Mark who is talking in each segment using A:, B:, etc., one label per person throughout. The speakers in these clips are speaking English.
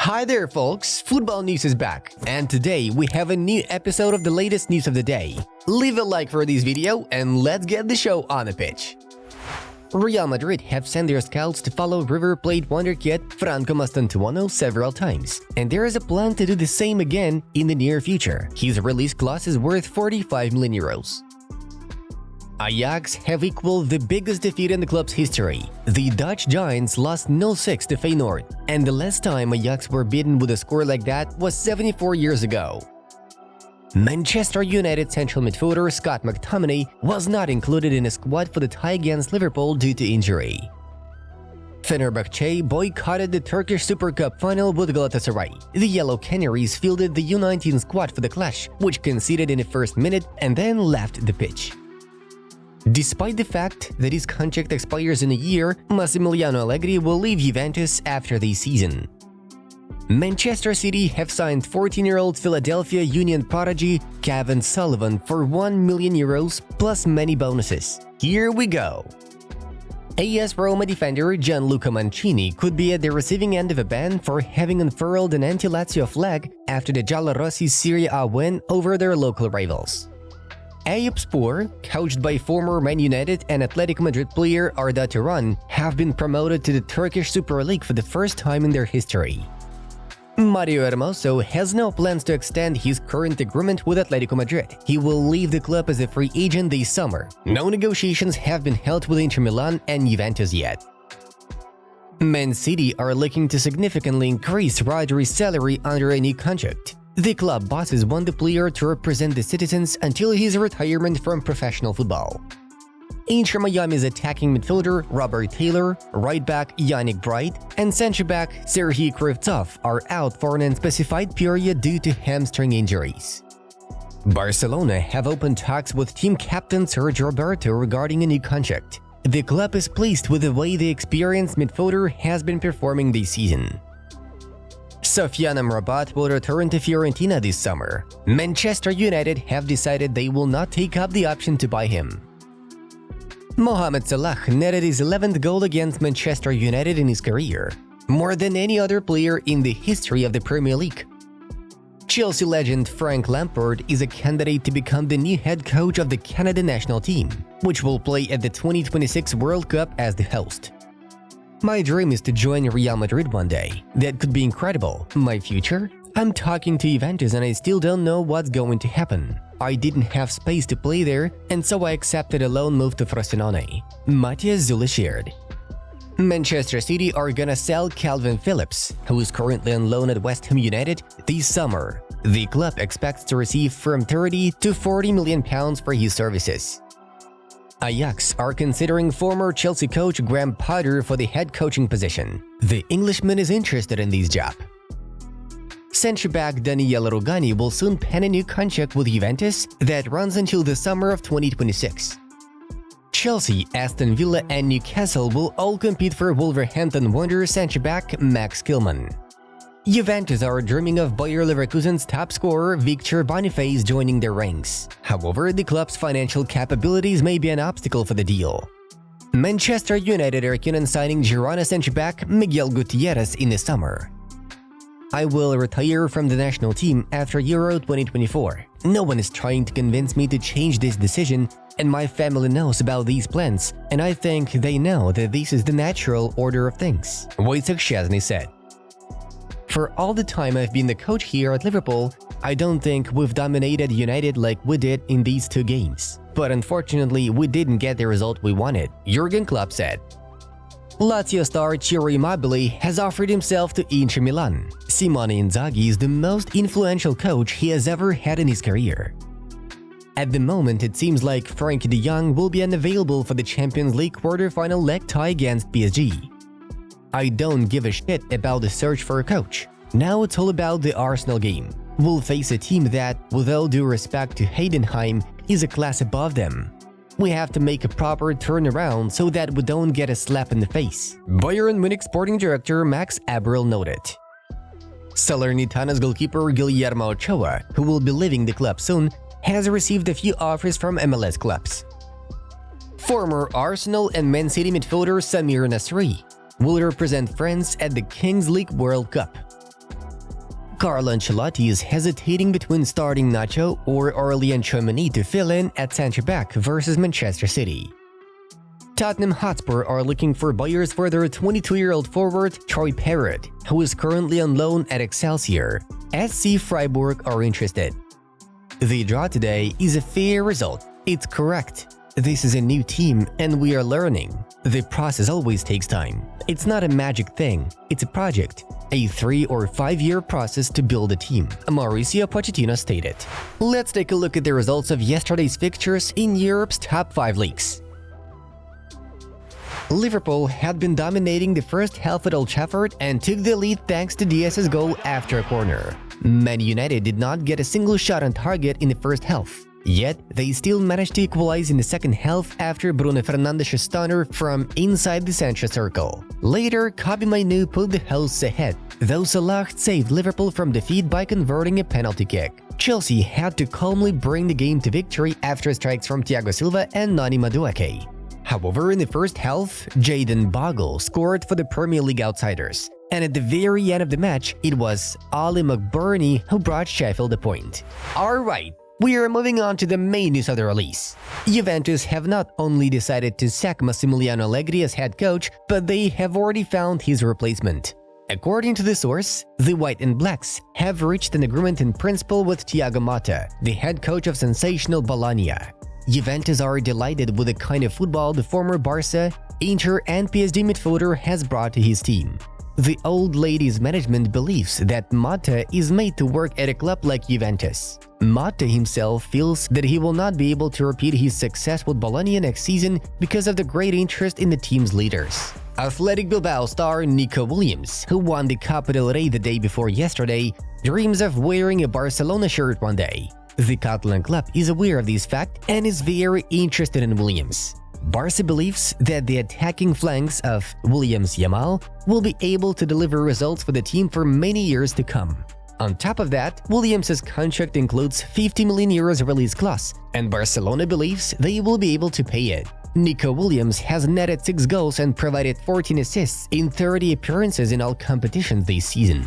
A: Hi there folks, football news is back, and today we have a new episode of the latest news of the day. Leave a like for this video and let's get the show on the pitch. Real Madrid have sent their scouts to follow River Plate wonderkid Franco Mastantuono several times, and there is a plan to do the same again in the near future. His release clause is worth 45 million euros. Ajax have equaled the biggest defeat in the club's history. The Dutch Giants lost 0-6 to Feyenoord, and the last time Ajax were beaten with a score like that was 74 years ago. Manchester United central midfielder Scott McTominay was not included in a squad for the tie against Liverpool due to injury. Fenerbahce boycotted the Turkish Super Cup final with Galatasaray. The Yellow Canaries fielded the U19 squad for the clash, which conceded in the first minute and then left the pitch. Despite the fact that his contract expires in a year, Massimiliano Allegri will leave Juventus after the season. Manchester City have signed 14-year-old Philadelphia Union prodigy Kevin Sullivan for 1 million euros plus many bonuses. Here we go! AS Roma defender Gianluca Mancini could be at the receiving end of a ban for having unfurled an anti-Lazio flag after the Giallorossi Serie A win over their local rivals. Eyüpspor, coached by former Man United and Atletico Madrid player Arda Turan, have been promoted to the Turkish Super League for the first time in their history. Mario Hermoso has no plans to extend his current agreement with Atletico Madrid. He will leave the club as a free agent this summer. No negotiations have been held with Inter Milan and Juventus yet. Man City are looking to significantly increase Rodri's salary under a new contract. The club bosses want the player to represent the citizens until his retirement from professional football. Inter Miami's attacking midfielder Robert Taylor, right back Yannick Bright, and centre back Serhii Krivtsov are out for an unspecified period due to hamstring injuries. Barcelona have opened talks with team captain Sergio Roberto regarding a new contract. The club is pleased with the way the experienced midfielder has been performing this season. Sofiane Amrabat will return to Fiorentina this summer. Manchester United have decided they will not take up the option to buy him. Mohamed Salah netted his 11th goal against Manchester United in his career, more than any other player in the history of the Premier League. Chelsea legend Frank Lampard is a candidate to become the new head coach of the Canada national team, which will play at the 2026 World Cup as the host. My dream is to join Real Madrid one day. That could be incredible. My future? I'm talking to Juventus and I still don't know what's going to happen. I didn't have space to play there, and so I accepted a loan move to Frosinone. Matthias Zule shared. Manchester City are gonna sell Calvin Phillips, who is currently on loan at West Ham United, this summer. The club expects to receive from 30 to 40 million pounds for his services. Ajax are considering former Chelsea coach Graham Potter for the head coaching position. The Englishman is interested in this job. Centre-back Daniele Rugani will soon pen a new contract with Juventus that runs until the summer of 2026. Chelsea, Aston Villa and Newcastle will all compete for Wolverhampton Wanderers centre-back Max Kilman. Juventus are dreaming of Bayer Leverkusen's top scorer Victor Boniface joining their ranks. However, the club's financial capabilities may be an obstacle for the deal. Manchester United are keen on signing Girona centre-back Miguel Gutierrez in the summer. I will retire from the national team after Euro 2024. No one is trying to convince me to change this decision, and my family knows about these plans, and I think they know that this is the natural order of things, Wojciech Szczesny said. For all the time I've been the coach here at Liverpool, I don't think we've dominated United like we did in these two games. But unfortunately, we didn't get the result we wanted, Jurgen Klopp said. Lazio star Ciro Immobile has offered himself to Inter Milan. Simone Inzaghi is the most influential coach he has ever had in his career. At the moment, it seems like Frankie de Jong will be unavailable for the Champions League quarter-final leg tie against PSG. I don't give a shit about the search for a coach. Now it's all about the Arsenal game. We'll face a team that, with all due respect to Heidenheim, is a class above them. We have to make a proper turnaround so that we don't get a slap in the face, Bayern Munich sporting director Max Abril noted. Salernitana's goalkeeper Guillermo Ochoa, who will be leaving the club soon, has received a few offers from MLS clubs. Former Arsenal and Man City midfielder Samir Nasri will represent France at the Kings League World Cup. Carlo Ancelotti is hesitating between starting Nacho or Tchouameni to fill in at centre-back versus Manchester City. Tottenham Hotspur are looking for buyers for their 22-year-old forward Troy Parrott, who is currently on loan at Excelsior. SC Freiburg are interested. The draw today is a fair result. It's correct. This is a new team and we are learning. The process always takes time. It's not a magic thing, it's a project. A 3 or 5 year process to build a team, Mauricio Pochettino stated. Let's take a look at the results of yesterday's fixtures in Europe's top 5 leagues. Liverpool had been dominating the first half at Old Trafford and took the lead thanks to Diaz's goal after a corner. Man United did not get a single shot on target in the first half. Yet, they still managed to equalize in the second half after Bruno Fernandes' stunner from inside the central circle. Later, Kobbie Mainoo put the hosts ahead, though Salah saved Liverpool from defeat by converting a penalty kick. Chelsea had to calmly bring the game to victory after strikes from Thiago Silva and Noni Madueke. However, in the first half, Jayden Bogle scored for the Premier League outsiders. And at the very end of the match, it was Oli McBurnie who brought Sheffield a point. Alright, we are moving on to the main news of the release. Juventus have not only decided to sack Massimiliano Allegri as head coach, but they have already found his replacement. According to the source, the White and Blacks have reached an agreement in principle with THIAGO Motta, the head coach of sensational Bologna. Juventus are delighted with the kind of football the former Barca, Inter and PSG midfielder has brought to his team. The old lady's management believes that Motta is made to work at a club like Juventus. Motta himself feels that he will not be able to repeat his success with Bologna next season because of the great interest in the team's leaders. Athletic Bilbao star Nico Williams, who won the Copa del Rey the day before yesterday, dreams of wearing a Barcelona shirt one day. The Catalan club is aware of this fact and is very interested in Williams. Barca believes that the attacking flanks of Williams-Yamal will be able to deliver results for the team for many years to come. On top of that, Williams' contract includes €50 million release clause, and Barcelona believes they will be able to pay it. Nico Williams has netted 6 goals and provided 14 assists in 30 appearances in all competitions this season.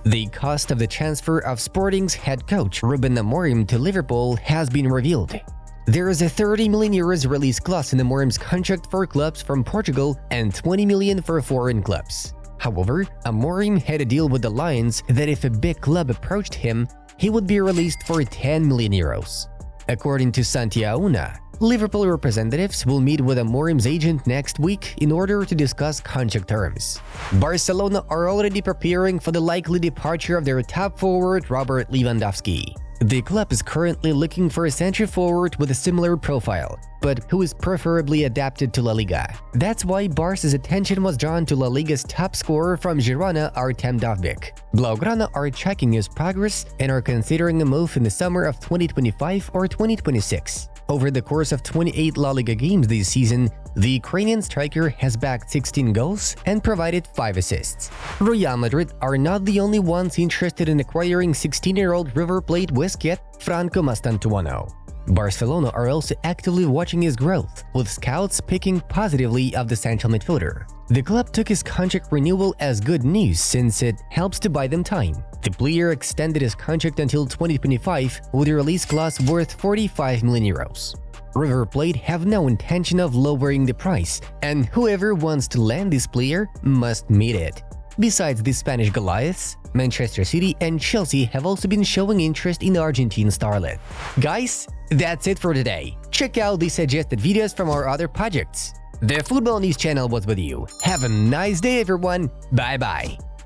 A: The cost of the transfer of Sporting's head coach Ruben Amorim to Liverpool has been revealed. There is a €30 million release clause in Amorim's contract for clubs from Portugal and €20 million for foreign clubs. However, Amorim had a deal with the Lions that if a big club approached him, he would be released for €10 million. According to Santiago, Liverpool representatives will meet with Amorim's agent next week in order to discuss contract terms. Barcelona are already preparing for the likely departure of their top forward Robert Lewandowski. The club is currently looking for a centre forward with a similar profile, but who is preferably adapted to La Liga. That's why Barca's attention was drawn to La Liga's top scorer from Girona, Artem Dovbyk. Blaugrana are checking his progress and are considering a move in the summer of 2025 or 2026. Over the course of 28 La Liga games this season, the Ukrainian striker has bagged 16 goals and provided 5 assists. Real Madrid are not the only ones interested in acquiring 16-year-old River Plate wizkid Franco Mastantuono. Barcelona are also actively watching his growth, with scouts speaking positively of the central midfielder. The club took his contract renewal as good news since it helps to buy them time. The player extended his contract until 2025 with a release clause worth €45 million. River Plate have no intention of lowering the price, and whoever wants to land this player must meet it. Besides the Spanish Goliaths, Manchester City and Chelsea have also been showing interest in the Argentine starlet. Guys, that's it for today. Check out the suggested videos from our other projects. The Football News channel was with you. Have a nice day, everyone. Bye-bye.